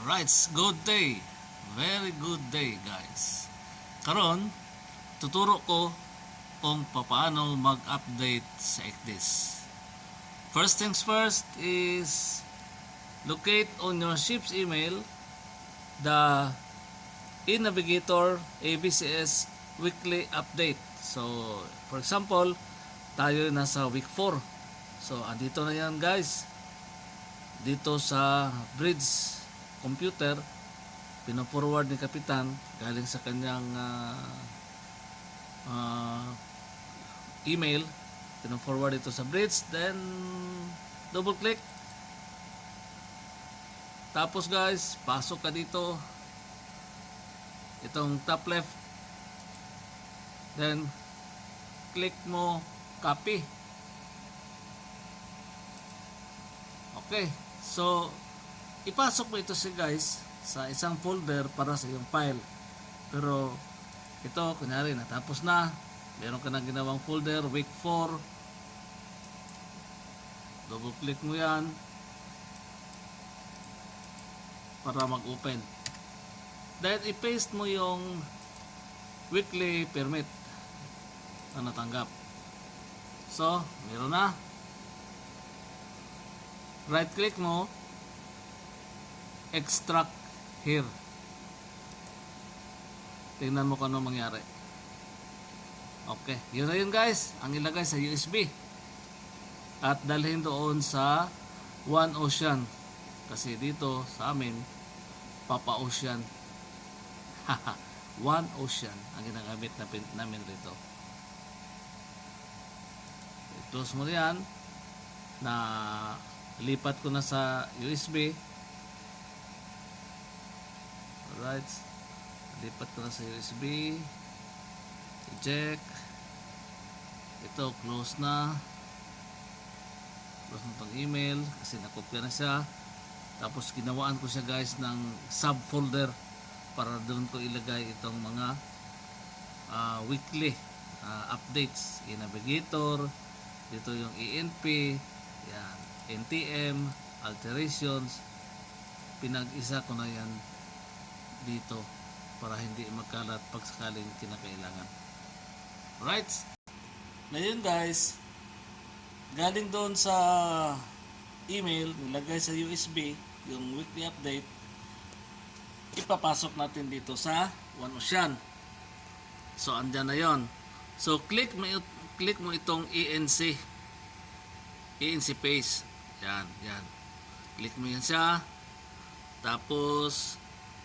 Right, good day. Very good day, guys. Karon, tuturo ko kung paano mag-update sa ECDIS. First things first is locate on your ship's email the eNavigator ABCS weekly update. So, for example, tayo nasa week 4. So, andito na yan, guys. Dito sa Bridge computer, pino-forward ni Kapitan galing sa kanyang email, pino-forward ito sa Bridge, then double click, tapos guys, pasok ka dito, itong top left, then click mo copy. Okay, so ipasok mo ito guys sa isang folder para sa iyong file. Pero ito, kunyari natapos na, meron ka na ginawang folder week 4, double click mo yan para mag-open, then i-paste mo yung weekly permit na natanggap. So meron na, right click mo, extract here. Tingnan mo kung ano mangyari. Okay, yun na yun guys, ang ilagay sa USB at dalhin doon sa One Ocean, kasi dito sa amin Papa Ocean. One Ocean ang ginagamit namin dito. I-close mo yan, na lipat ko na sa USB. Alright, lipat ko na sa USB, eject, ito close na, close na itong email kasi nakopya na siya. Tapos ginawaan ko siya guys ng subfolder para doon ko ilagay itong mga weekly updates, eNavigator, dito yung ENP, yan, NTM, alterations, pinag-isa ko na yan dito para hindi magkalat pag sakaling kinakailangan. Right, ngayon guys, galing doon sa email, nilagay sa USB yung weekly update, ipapasok natin dito sa One Ocean. So andyan na yon. So click mo itong ENC page, yan, click mo yan siya, tapos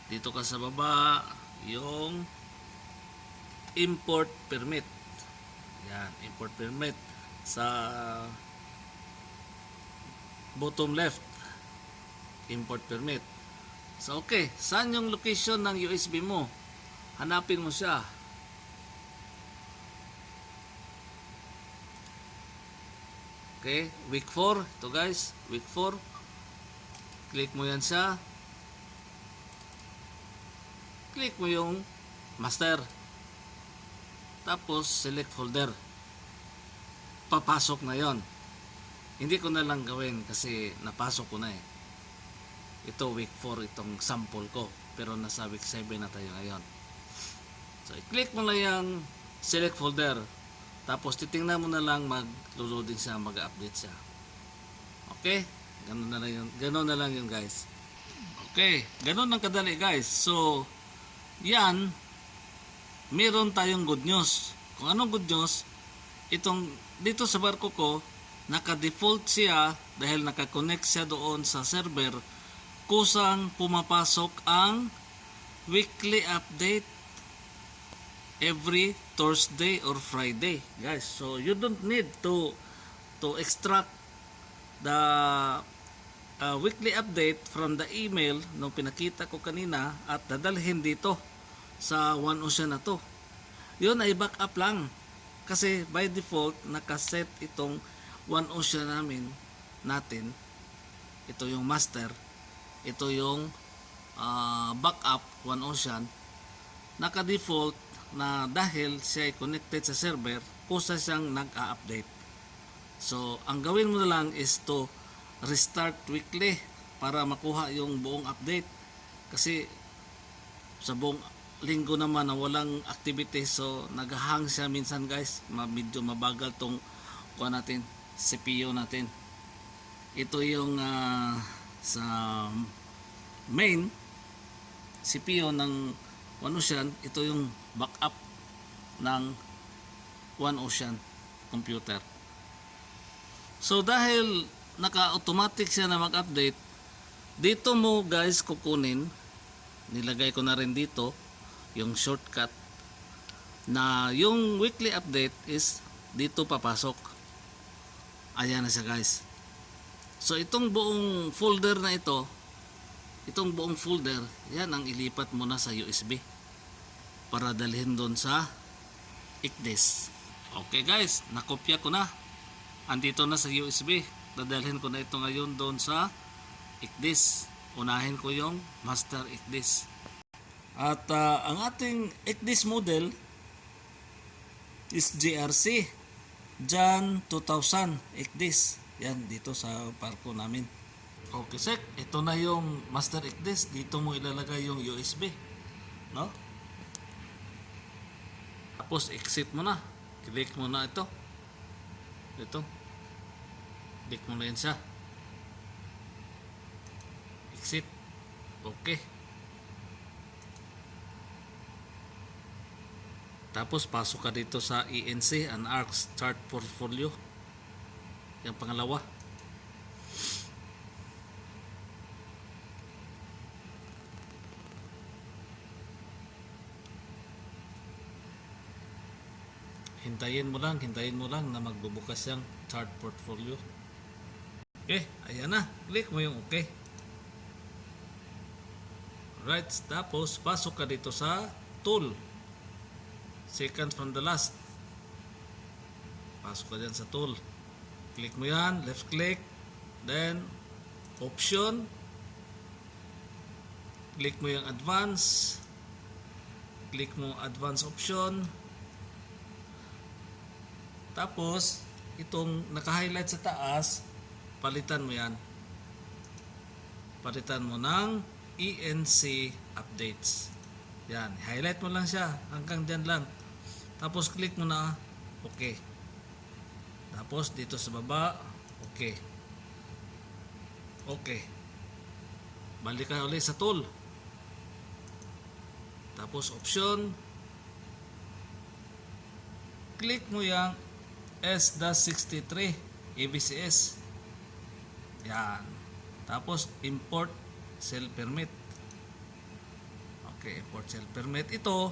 dito ka sa baba yung import permit, yan, import permit sa bottom left, import permit. So okay, saan yung location ng USB mo? Hanapin mo siya. Okay, week 4 ito guys, week 4, click mo yan siya, click mo yung master, tapos select folder, papasok na yon. Hindi ko na lang gawin kasi napasok ko na ito week 4 itong sample ko, pero nasa week 7 na tayo ngayon. So i-click mo lang yung select folder, tapos titingnan mo na lang mag-loading siya, mag-update siya. Okay, ganun na lang yun guys. Okay, ganun lang kadali guys. So yan, meron tayong good news. Kung anong good news, itong dito sa barko ko, naka-default siya dahil naka-connect siya doon sa server, kusang pumapasok ang weekly update every Thursday or Friday guys. So you don't need to extract the weekly update from the email no pinakita ko kanina at dadalhin dito sa One Ocean na to. Yun ay backup lang kasi by default nakaset itong One Ocean natin. Ito yung master, ito yung backup One Ocean, naka default na dahil siya ay connected sa server, kusa siyang nag-a-update. So ang gawin mo na lang is to restart weekly para makuha yung buong update. Kasi sa buong linggo naman na walang activity, so naghahang siya minsan guys. Medyo mabagal tong kuha natin, CPU natin. Ito yung sa main CPU ng One Ocean. Ito yung backup ng One Ocean computer. So dahil naka-automatic siya na mag-update, dito mo guys kukunin, nilagay ko na rin dito yung shortcut na yung weekly update is dito papasok. Ayan na siya guys. So itong buong folder na ito, itong buong folder, yan ang ilipat mo na sa USB para dalhin doon sa ICDIS. Okay guys, nakopya ko na. Andito na sa USB. Dadalhin ko na ito ngayon doon sa ICDIS. Unahin ko yung master ICDIS. At ang ating ICDIS model is JRC Jan 2000 ICDIS. Yan dito sa parko namin. Okay sek, ito na yung master ICDIS. Dito mo ilalagay yung USB, no? Tapos exit mo na. Click mo na ito. Click mo na yan siya. Exit. Okay. Tapos pasok ka dito sa ENC, an ARCS chart portfolio. Yung pangalawa. Hintayin mo lang na magbubukas yung chart portfolio. Okay, ayan na. Click mo yung okay. Alright, tapos pasok ka dito sa tool. Second from the last. Pasok ka dyan sa tool. Click mo yan, left click. Then, option. Click mo yung advance. Click mo advance option. Tapos, itong naka-highlight sa taas, palitan mo yan. Palitan mo ng ENC updates. Yan, highlight mo lang siya hanggang dyan lang. Tapos click mo na okay. Tapos dito sa baba, okay. Okay. Balik ka ulit sa tool. Tapos option. Click mo yung S-63 ABCS. Yan. Tapos import cell permit. Okay, import cell permit. Ito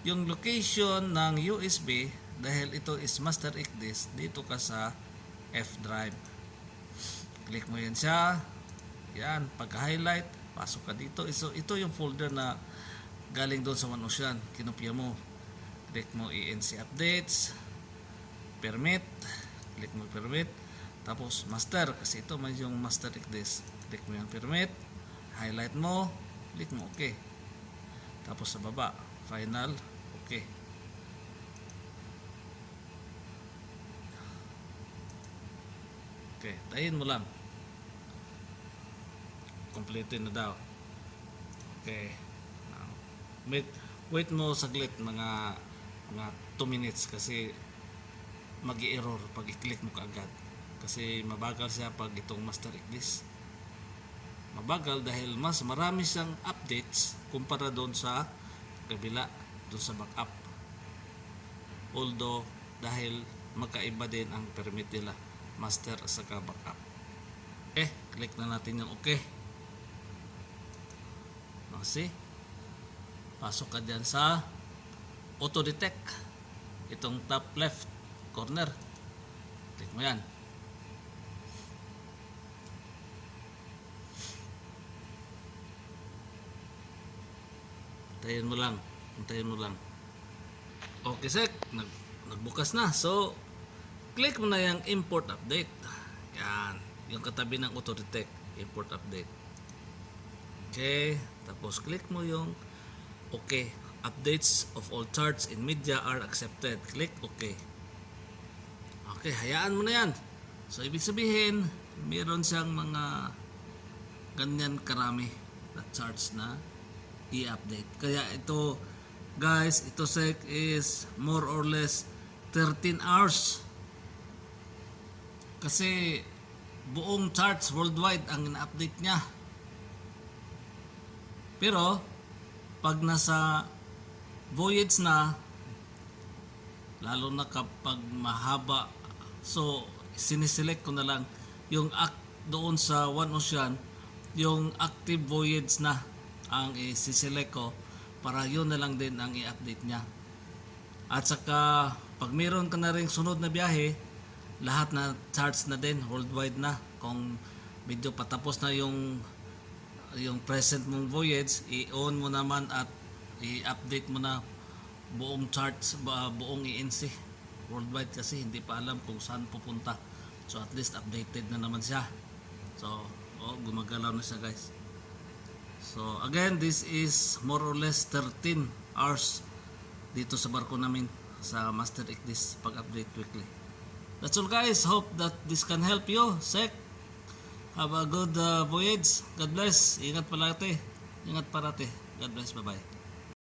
yung location ng USB dahil ito is master ICDIS. Dito ka sa F drive. Click mo yan siya. Yan, pagka-highlight, pasok ka dito. So ito yung folder na galing doon sa One Ocean. Kinopya mo. Click mo ENC updates. Permit. Click mo permit. Tapos master, kasi ito man yung master ICDIS. Click mo yung permit. Highlight mo. Click mo okay. Tapos sa baba, final, okay. Okay, tayin mo lang. Complete na daw. Okay. Wait mo saglit, mga 2 minutes kasi mag-i-error pag i-click mo kaagad. Kasi mabagal siya pag itong master ICDIS. Mabagal dahil mas marami siyang updates kumpara doon sa kabila, doon sa backup. Although dahil magkaiba din ang permit nila, master at saka backup. Okay, click na natin yung okay. See? Pasok ka dyan sa auto detect. Itong top left corner. Click mo yan. Hintayin mo lang. Okay sek, nagbukas na. So click mo na yung import update. Yan, yung katabi ng auto detect, import update. Okay, tapos click mo yung okay. Updates of all charts in media are accepted. Click okay. Okay, hayaan mo na yan. So ibig sabihin, meron siyang mga ganyan karami na charts na i-update. Kaya ito guys, ito sec is more or less 13 hours. Kasi buong charts worldwide ang ina-update niya. Pero pag nasa voyage na, lalo na kapag mahaba, so siniselect ko na lang yung doon sa One Ocean, yung active voyage na ang i-select ko para yun na lang din ang i-update niya. At saka pag meron ka na rin sunod na biyahe, lahat na charts na din worldwide na. Kung medyo patapos na yung present mong voyage, i-on mo naman at i-update mo na buong charts, buong ENC worldwide, kasi hindi pa alam kung saan pupunta. So at least updated na naman siya. So gumagalaw na siya guys. So again, this is more or less 13 hours dito sa barko namin sa Master Ignis pag-update weekly. That's all guys. Hope that this can help you. Sec, have a good voyage. God bless. Ingat parate. God bless. Bye bye.